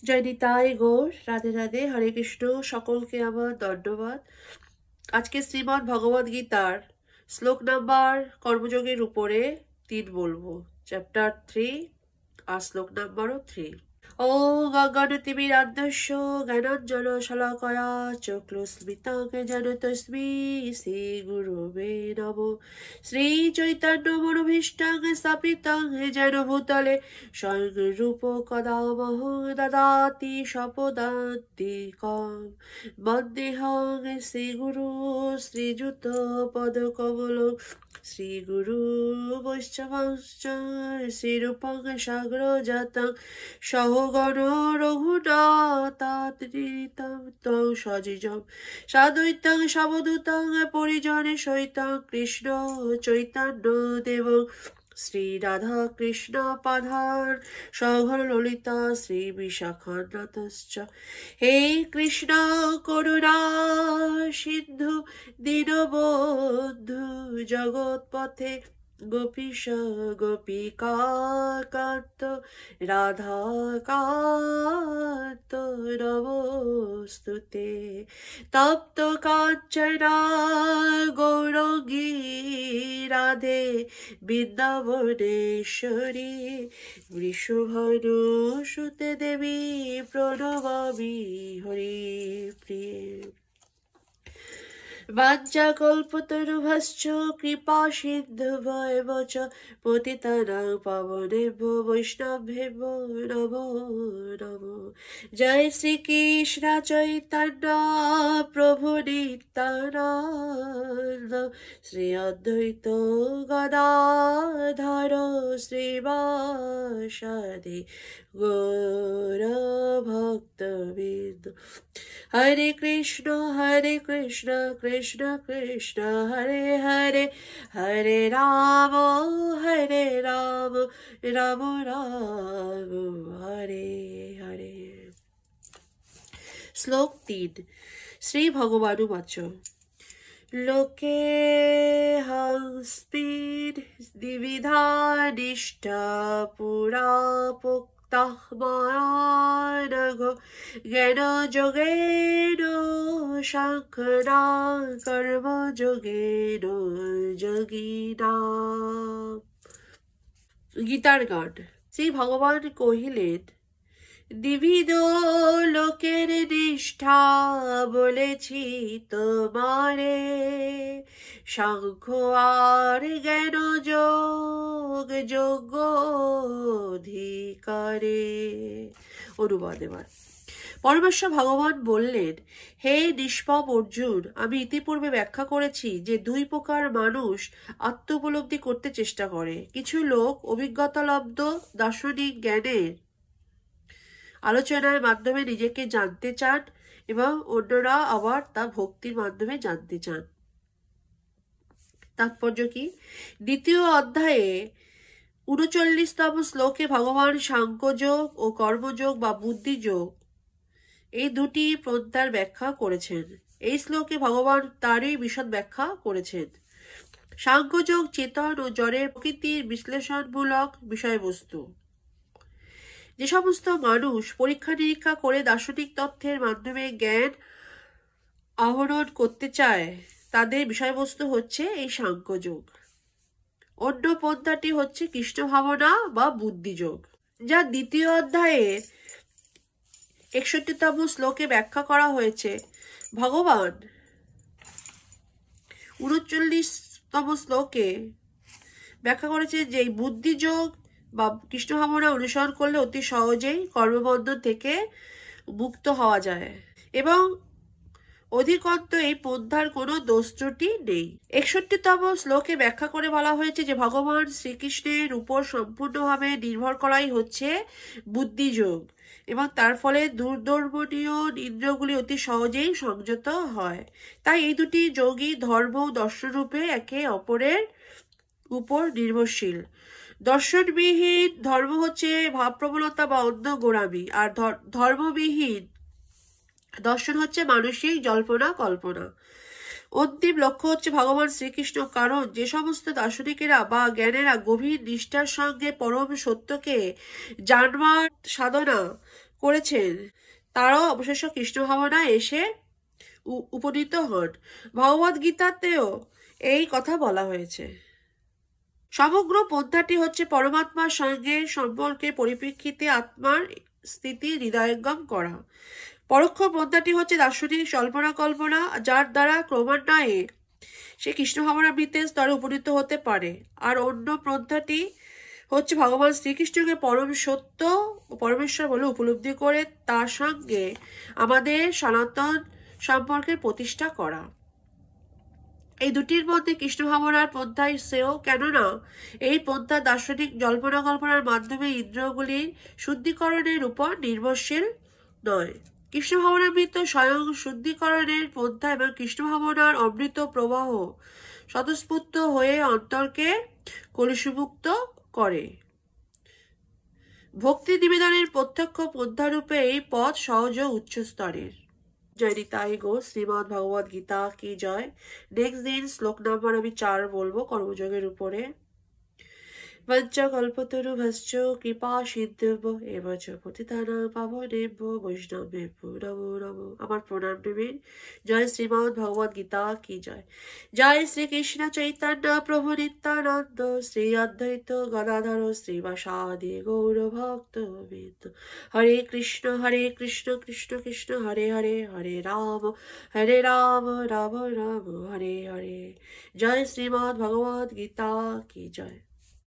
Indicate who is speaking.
Speaker 1: জয় নিতাই গৌর, রাধে রাধে, হরে কৃষ্ণ। সকলকে আমার দণ্ডবাদ। আজকে শ্রীমদ্ ভগবদ গীতার শ্লোক নাম্বার কর্মযোগের উপরে 3 বলবো, চ্যাপ্টার 3 আর শ্লোক নাম্বারও 3। ও গগনতিমিরান্ধস্য জ্ঞানাঞ্জনশলাকয়া চক্ষুস্মিতাং যেন তস্मै শ্রীগুরবে নমঃ। শ্রীচৈতন্যমনোভীষ্টাং স্থাপিতাং যেন ভূতলে স্বয়ং রূপ কদা মহং দদাতি স্বপদান্তিকং। বন্দেহং শ্রীগুরু শ্রীযুতপদকমলং শ্রীগুরু বৈষ্ণবাংশ্চ শ্রীরূপং সাগ্রজাতং সহগণ রঘুনাথান্বিতং ত্বং সজিজং সাদ্বৈতং সাবধূতং পরিজনে সহিতং কৃষ্ণ চৈতন্য দেবং শ্রী রাধা কৃষ্ণ পাধার সঘর ললিতা শ্রী বিশাখান্বিতশ্চ। হে কৃষ্ণ করুণা সিন্ধু দীনবন্ধু জগৎপথে গোপীশ গোপিকা কান্ত রাধাকান্ত নমস্তুতে। তপ্ত কাঞ্চনা গৌরাঙ্গী রাধে বৃন্দাবনেশ্বরী বৃষভানুসুতে দেবী প্রণমামি হরিপ্রিয়ে। বাঞ্ছাকল্পতরুভ্যশ্চ কৃপা সিন্ধুভ্যেব চ পতিতানাং পাবনেভ্যো বৈষ্ণবেভ্যো নমো নমঃ। জয় শ্রীকৃষ্ণ চৈতন্য প্রভু নিত্যানন্দ শ্রী অদ্বৈত গদাধর শ্রীবাসাদি গৌর ভক্তবৃন্দ। হরে কৃষ্ণ কৃষ্ণ কৃষ্ণ হরে হরে, হরে রাম রাম রাম হরে হরে। শ্লোক 3। শ্রী ভগবানুবাচ লোকে হংস্মিন দ্বিবিধা নিষ্ঠা পুরা পোক্তাঃ ময়া নঘ জ্ঞান যোগেন সাংখ্যেন কর্ম যোগেন যোগিনাম। গীতার গান। শ্রী ভগবান কহিলেন, দ্বিবিধ লোকের নিষ্ঠা বলেছি তোমারে, সাংখ্য আর জ্ঞান যোগ যোগ্য অধিকারে। অনুবাদ এবার। পরমেশ্বর ভগবান বললেন, হে নিষ্পাপ অর্জুন, আমি ইতিপূর্বে ব্যাখ্যা করেছি যে 2 প্রকার মানুষ আত্ম উপলব্ধি করতে চেষ্টা করে। কিছু লোক অভিজ্ঞতালব্ধ দার্শনিক জ্ঞানের আলোচনার মাধ্যমে নিজেকে জানতে চান এবং অন্যরা আবার তা ভক্তির মাধ্যমে জানতে চান। তাৎপর্য কি? দ্বিতীয় অধ্যায়ে 39তম শ্লোকে ভগবান সাংখ্যযোগ ও কর্মযোগ বা বুদ্ধিযোগ এই 2টি পন্থার ব্যাখ্যা করেছেন। এই শ্লোকে ভগবান তারই বিশদ ব্যাখ্যা করেছেন। সাংখ্যযোগ চেতন ও জড়ের প্রকৃতির বিশ্লেষণমূলক বিষয়বস্তু। যে সমস্ত মানুষ পরীক্ষা নিরীক্ষা করে দার্শনিক তথ্যের মাধ্যমে জ্ঞান আহরণ করতে চায়, তাদের বিষয়বস্তু হচ্ছে এই সাংখ্যযোগ। অন্য পন্থাটি হচ্ছে কৃষ্ণ ভাবনা বা বুদ্ধিযোগ, যা দ্বিতীয় অধ্যায়ের 61তম শ্লোকে ব্যাখ্যা করা হয়েছে। ভগবান 39তম শ্লোকে ব্যাখ্যা করেছে যে এই বুদ্ধিযোগ বা কৃষ্ণ ভাবনা অনুসরণ করলে অতি সহজেই কর্মবন্ধন থেকে মুক্ত হওয়া যায় এবং অধিকন্ত এই পন্থার কোনো দোষ ত্রুটি নেই। 61তম শ্লোকে ব্যাখ্যা করে বলা হয়েছে যে ভগবান শ্রীকৃষ্ণের উপর সম্পূর্ণভাবে নির্ভর করাই হচ্ছে বুদ্ধিযোগ এবং তার ফলে দুর্দর্শনীয় ইন্দ্রিয়গুলি অতি সহজেই সংযত হয়। তাই এই 2টি যোগী ধর্ম ও দর্শন রূপে একে অপরের উপর নির্ভরশীল। দর্শনবিহীন ধর্ম হচ্ছে ভাবপ্রবণতা বা অন্য গোড়ামি, আর ধর্মবিহীন দর্শন হচ্ছে মানসিক জল্পনা কল্পনা। অন্তিম লক্ষ্য হচ্ছে ভগবান শ্রীকৃষ্ণ। কারণ যে সমস্ত দার্শনিকেরা বা জ্ঞানেরা গভীর নিষ্ঠার সঙ্গে পরম সত্যকে জানবার সাধনা করেছেন তারাও অবশেষে কৃষ্ণ ভাবনায় এসে উপনীত হন। ভগবদ গীতাতেও এই কথা বলা হয়েছে। সমগ্র পন্থাটি হচ্ছে পরমাত্মার সঙ্গে সম্পর্কের পরিপ্রেক্ষিতে আত্মার স্থিতি হৃদয়ঙ্গম করা। পরোক্ষ পন্থাটি হচ্ছে দার্শনিক কল্পনা কল্পনা, যার দ্বারা ক্রমান্বয়ে সে কৃষ্ণ ভাবনামৃতের স্তরে উপনীত হতে পারে। আর অন্য পন্থাটি হচ্ছে ভগবান শ্রীকৃষ্ণকে পরম সত্য ও পরমেশ্বর বলে উপলব্ধি করে তার সঙ্গে আমাদের সনাতন সম্পর্কের প্রতিষ্ঠা করা। এই দুটির মধ্যে কৃষ্ণ ভাবনার পন্থাই শ্রেয়, কেননা এই পন্থা দার্শনিক জল্পনা কল্পনার মাধ্যমে ইন্দ্রিয়গুলির শুদ্ধিকরণের উপর নির্ভরশীল নয়। কৃষ্ণ ভাবনামৃত স্বয়ং শুদ্ধিকরণের পন্থা এবং কৃষ্ণ ভাবনার অমৃত প্রবাহ স্বতঃস্ফূর্ত হয়ে অন্তরকে কলুষমুক্ত করে। ভক্তি নিবেদনের প্রত্যক্ষ পন্থারূপে এই পথ সহজ ও উচ্চ স্তরের। জয় নিতাই গো, শ্রীমদ্ ভগবদ গীতা কি জয়। নেক্সট দিন শ্লোক নাম্বার আমি 4 বলবো কর্মযোগের উপরে। বঞ্চ কল্পতরুভশ্চ কৃপা সিদ্ধ এবচ পতিতানাং পাবনেভ্য বৈষ্ণবেভ্যো নমো নমো। আমার প্রণাম নেবেন। জয় শ্রীমদ্ ভগবদ গীতা কি জয়। জয় শ্রীকৃষ্ণ চৈতন্য প্রভু নিত্যানন্দ, শ্রী অদ্বৈত গদাধর শ্রীবাসাদি গৌর ভক্ত বৃন্দ। হরে কৃষ্ণ কৃষ্ণ কৃষ্ণ হরে হরে, হরে রাম রাম রাম হরে হরে। জয় শ্রীমদ্ ভগবদ গীতা কি জয়।